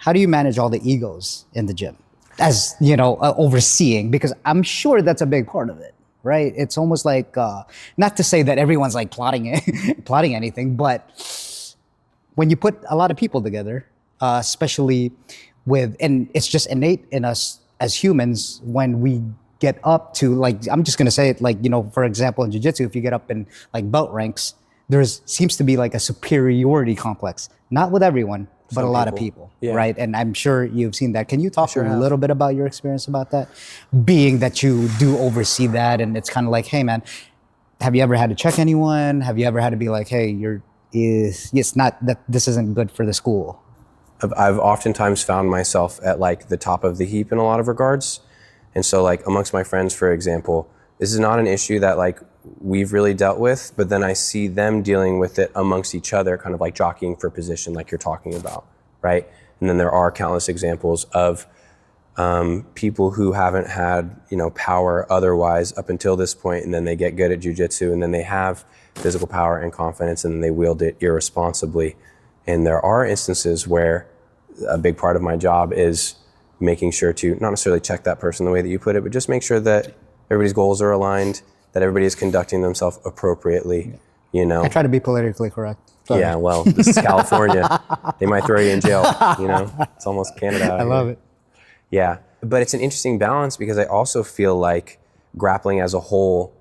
how do you manage all the egos in the gym as, overseeing? Because I'm sure that's a big part of it, right? It's almost like, not to say that everyone's like plotting anything, but when you put a lot of people together, especially and it's just innate in us as humans when we get up to, like, I'm just going to say it, like, for example, in jiu-jitsu, if you get up in like belt ranks, seems to be like a superiority complex, not with everyone, but a lot of people, right? And I'm sure you've seen that. Can you talk a little bit about your experience about that? Being that you do oversee that, and it's kind of like, hey man, have you ever had to check anyone? Have you ever had to be like, hey, it's not that this isn't good for the school? I've oftentimes found myself at like the top of the heap in a lot of regards. And so like amongst my friends, for example, this is not an issue that like we've really dealt with, but then I see them dealing with it amongst each other, kind of like jockeying for position like you're talking about, right? And then there are countless examples of people who haven't had, power otherwise up until this point, and then they get good at jiu-jitsu, and then they have physical power and confidence, and then they wield it irresponsibly. And there are instances where a big part of my job is making sure to not necessarily check that person the way that you put it, but just make sure that everybody's goals are aligned, that everybody is conducting themselves appropriately, I try to be politically correct. Sorry. Yeah, well, this is California. They might throw you in jail, It's almost Canada out I love here. it. Yeah, but it's an interesting balance because I also feel like grappling as a whole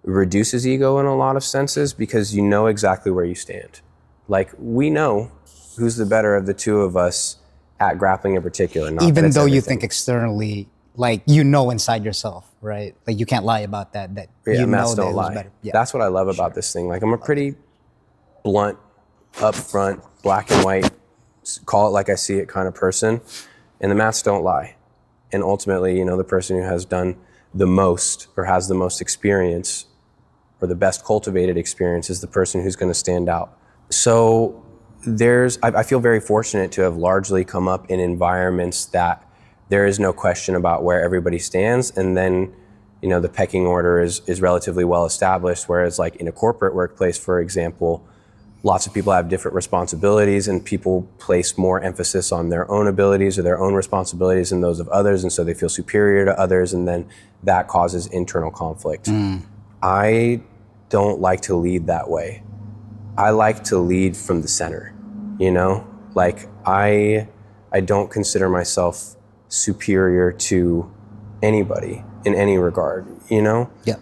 reduces ego in a lot of senses because you know exactly where you stand. Like, we know who's the better of the two of us at grappling in particular. Even though you think externally, like, inside yourself, right? Like, you can't lie about that you know that it was better. Yeah. That's what I love about this thing. Like, I'm a pretty blunt, upfront, black and white, call it like I see it kind of person. And the mats don't lie. And ultimately, the person who has done the most or has the most experience or the best cultivated experience is the person who's going to stand out. So I feel very fortunate to have largely come up in environments that there is no question about where everybody stands. And then, the pecking order is relatively well established. Whereas like in a corporate workplace, for example, lots of people have different responsibilities and people place more emphasis on their own abilities or their own responsibilities than those of others. And so they feel superior to others. And then that causes internal conflict. I don't like to lead that way. I like to lead from the center, Like I don't consider myself superior to anybody in any regard, Yeah.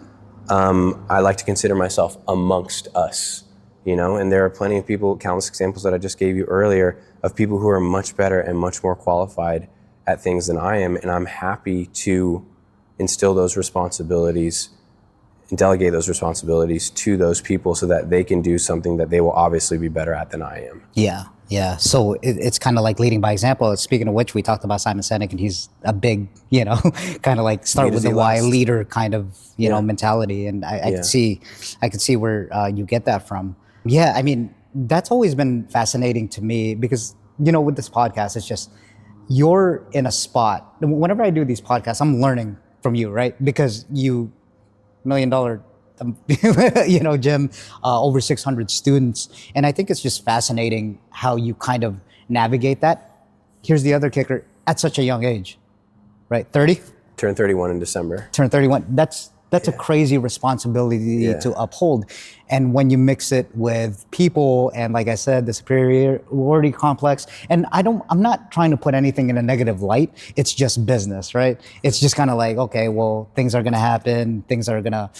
I like to consider myself amongst us, and there are plenty of people, countless examples that I just gave you earlier of people who are much better and much more qualified at things than I am. And I'm happy to instill those responsibilities and delegate those responsibilities to those people so that they can do something that they will obviously be better at than I am. Yeah. Yeah. So it's kind of like leading by example. Speaking of which, we talked about Simon Sinek, and he's a big, kind of like start with the why leader kind of, mentality. And I could see where you get that from. Yeah. I mean, that's always been fascinating to me because, with this podcast, it's just, you're in a spot. Whenever I do these podcasts, I'm learning from you, right? Because you, $1 million, gym, over 600 students. And I think it's just fascinating how you kind of navigate that. Here's the other kicker, at such a young age, right? 30? Turn 31 in December. Turn 31. That's a crazy responsibility to uphold. And when you mix it with people and, like I said, the superiority complex, and I'm not trying to put anything in a negative light. It's just business, right? It's just kind of like, okay, well, things are going to happen. Things are going to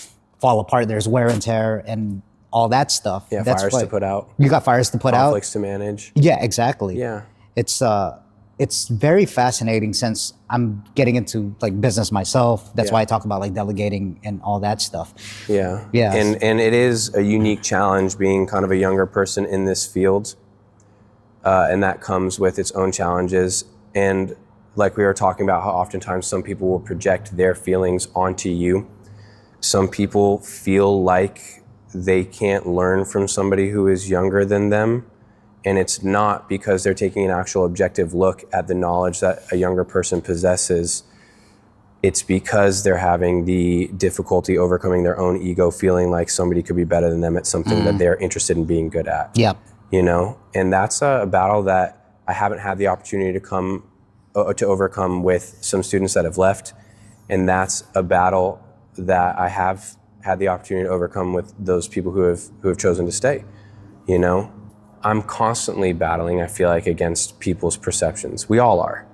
fall apart. There's wear and tear and all that stuff. Yeah, that's fires to put out. You got fires to put out. Conflicts to manage. Yeah, exactly. Yeah. It's very fascinating since I'm getting into like business myself. That's why I talk about like delegating and all that stuff. Yeah. Yeah. And it is a unique challenge being kind of a younger person in this field. And that comes with its own challenges. And like we were talking about how oftentimes some people will project their feelings onto you. Some people feel like they can't learn from somebody who is younger than them. And it's not because they're taking an actual objective look at the knowledge that a younger person possesses. It's because they're having the difficulty overcoming their own ego, feeling like somebody could be better than them at something that they're interested in being good at. Yep. And that's a battle that I haven't had the opportunity to overcome with some students that have left. And that's a battle that I have had the opportunity to overcome with those people who have chosen to stay. You know, I'm constantly battling, I feel like, against people's perceptions. We all are,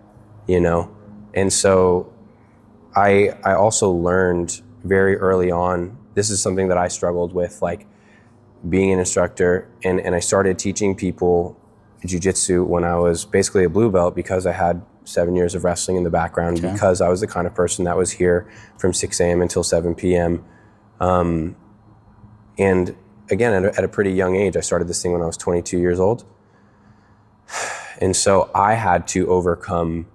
you know? And so I also learned very early on, this is something that I struggled with, like being an instructor, and I started teaching people jiu-jitsu when I was basically a blue belt because I had 7 years of wrestling in the background, because I was the kind of person that was here from 6 a.m. until 7 p.m. And again, at a pretty young age, I started this thing when I was 22 years old. And so I had to overcome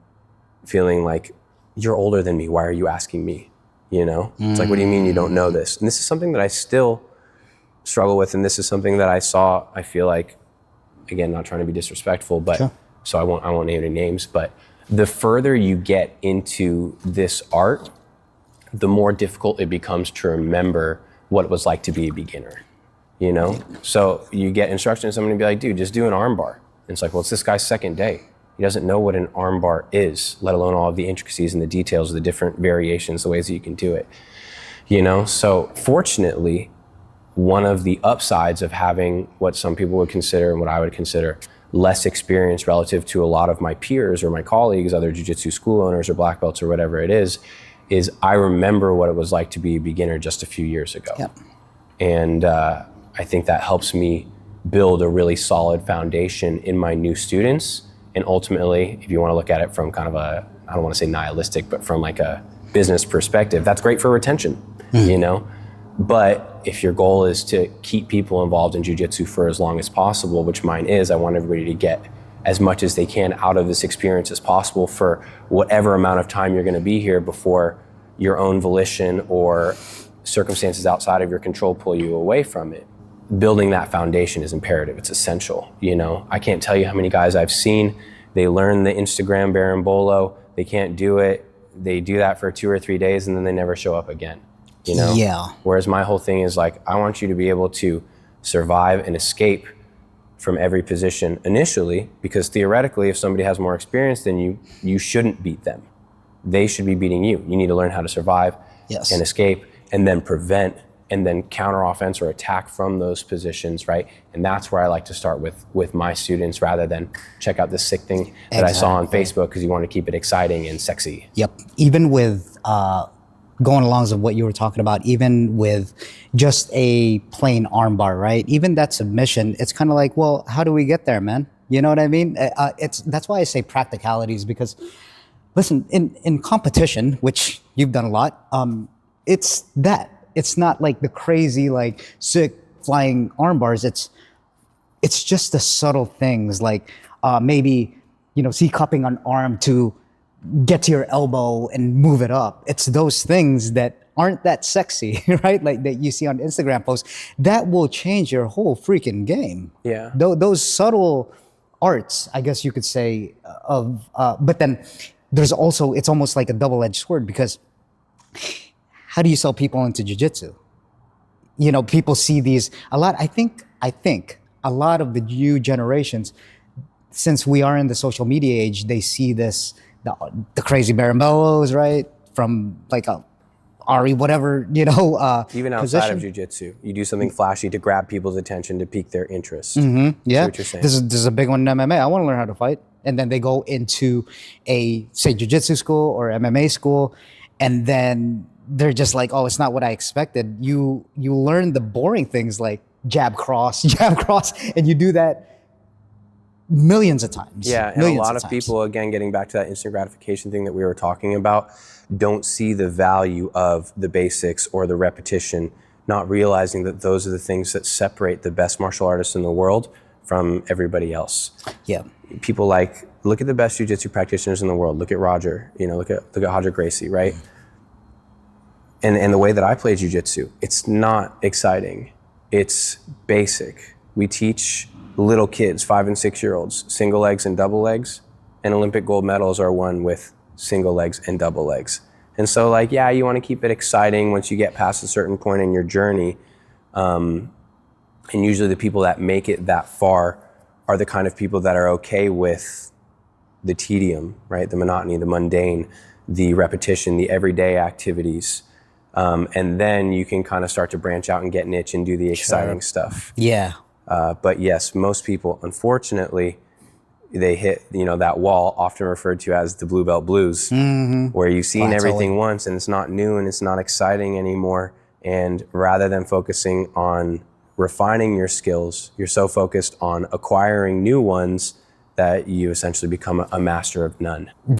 feeling like, you're older than me, why are you asking me? You know, it's like, what do you mean you don't know this? And this is something that I still struggle with. And this is something that I saw, I feel like, again, not trying to be disrespectful, but so I won't name any names, but the further you get into this art, the more difficult it becomes to remember what it was like to be a beginner, you know? So you get instruction and somebody be like, dude, just do an arm bar. And it's like, well, it's this guy's second day. He doesn't know what an arm bar is, let alone all of the intricacies and the details of the different variations, the ways that you can do it, you know? So fortunately, one of the upsides of having what some people would consider and what I would consider less experience relative to a lot of my peers or my colleagues, other jiu-jitsu school owners or black belts or whatever it is I remember what it was like to be a beginner just a few years ago. Yep. And I think that helps me build a really solid foundation in my new students. And ultimately, if you want to look at it from kind of a, I don't want to say nihilistic, but from like a business perspective, that's great for retention, you know? But if your goal is to keep people involved in jiu-jitsu for as long as possible, which mine is, I want everybody to get as much as they can out of this experience as possible for whatever amount of time you're going to be here before your own volition or circumstances outside of your control pull you away from it. Building that foundation is imperative. It's essential. You know, I can't tell you how many guys I've seen, they learn the Instagram berimbolo, they can't do it, they do that for 2 or 3 days and then they never show up again. You know? Yeah. Whereas my whole thing is like, I want you to be able to survive and escape from every position initially, because theoretically, if somebody has more experience than you, you shouldn't beat them. They should be beating you. You need to learn how to survive and escape, and then prevent, and then counter offense or attack from those positions, right? And that's where I like to start with my students, rather than check out this sick thing that I saw on Facebook, because you want to keep it exciting and sexy. Yep. Even with going along with what you were talking about, even with just a plain armbar, right? Even that submission, it's kind of like, well, how do we get there, man? You know what I mean? That's why I say practicalities, because listen, in competition, which you've done a lot, it's not like the crazy, like sick flying arm bars. It's just the subtle things, like maybe, C-cupping an arm to get to your elbow and move it up. It's those things that aren't that sexy, right? Like that you see on Instagram posts, that will change your whole freaking game. Yeah. Those subtle arts, I guess you could say, but then there's also, it's almost like a double-edged sword, because how do you sell people into jiu-jitsu? People see these a lot. I think a lot of the new generations, since we are in the social media age, they see this, the crazy berimbelos, right? From like a Ari, whatever, even outside position. of jiu-jitsu, you do something flashy to grab people's attention, to pique their interest. Mm-hmm. Yeah, what you're saying. This is a big one in MMA. I want to learn how to fight, and then they go into a, say, jiu-jitsu school or MMA school, and then they're just like, oh, it's not what I expected. You learn the boring things like jab cross, and you do that millions of times. Yeah, and a lot of people, again, getting back to that instant gratification thing that we were talking about, don't see the value of the basics or the repetition, not realizing that those are the things that separate the best martial artists in the world from everybody else. Yeah. People look at the best jiu-jitsu practitioners in the world. Look at Roger, look at Roger Gracie, right? And the way that I play jiu-jitsu, it's not exciting. It's basic. We teach little kids, 5 and 6 year olds, single legs and double legs, and Olympic gold medals are won with single legs and double legs. And so you want to keep it exciting once you get past a certain point in your journey. And usually the people that make it that far are are the kind of people that are okay with the tedium, right? The monotony, the mundane, the repetition, the everyday activities. And then you can kind of start to branch out and get niche and do the exciting stuff. Yeah. But yes, most people, unfortunately, they hit, that wall, often referred to as the blue belt blues, where you've seen everything once and it's not new and it's not exciting anymore. And rather than focusing on refining your skills, you're so focused on acquiring new ones that you essentially become a master of none.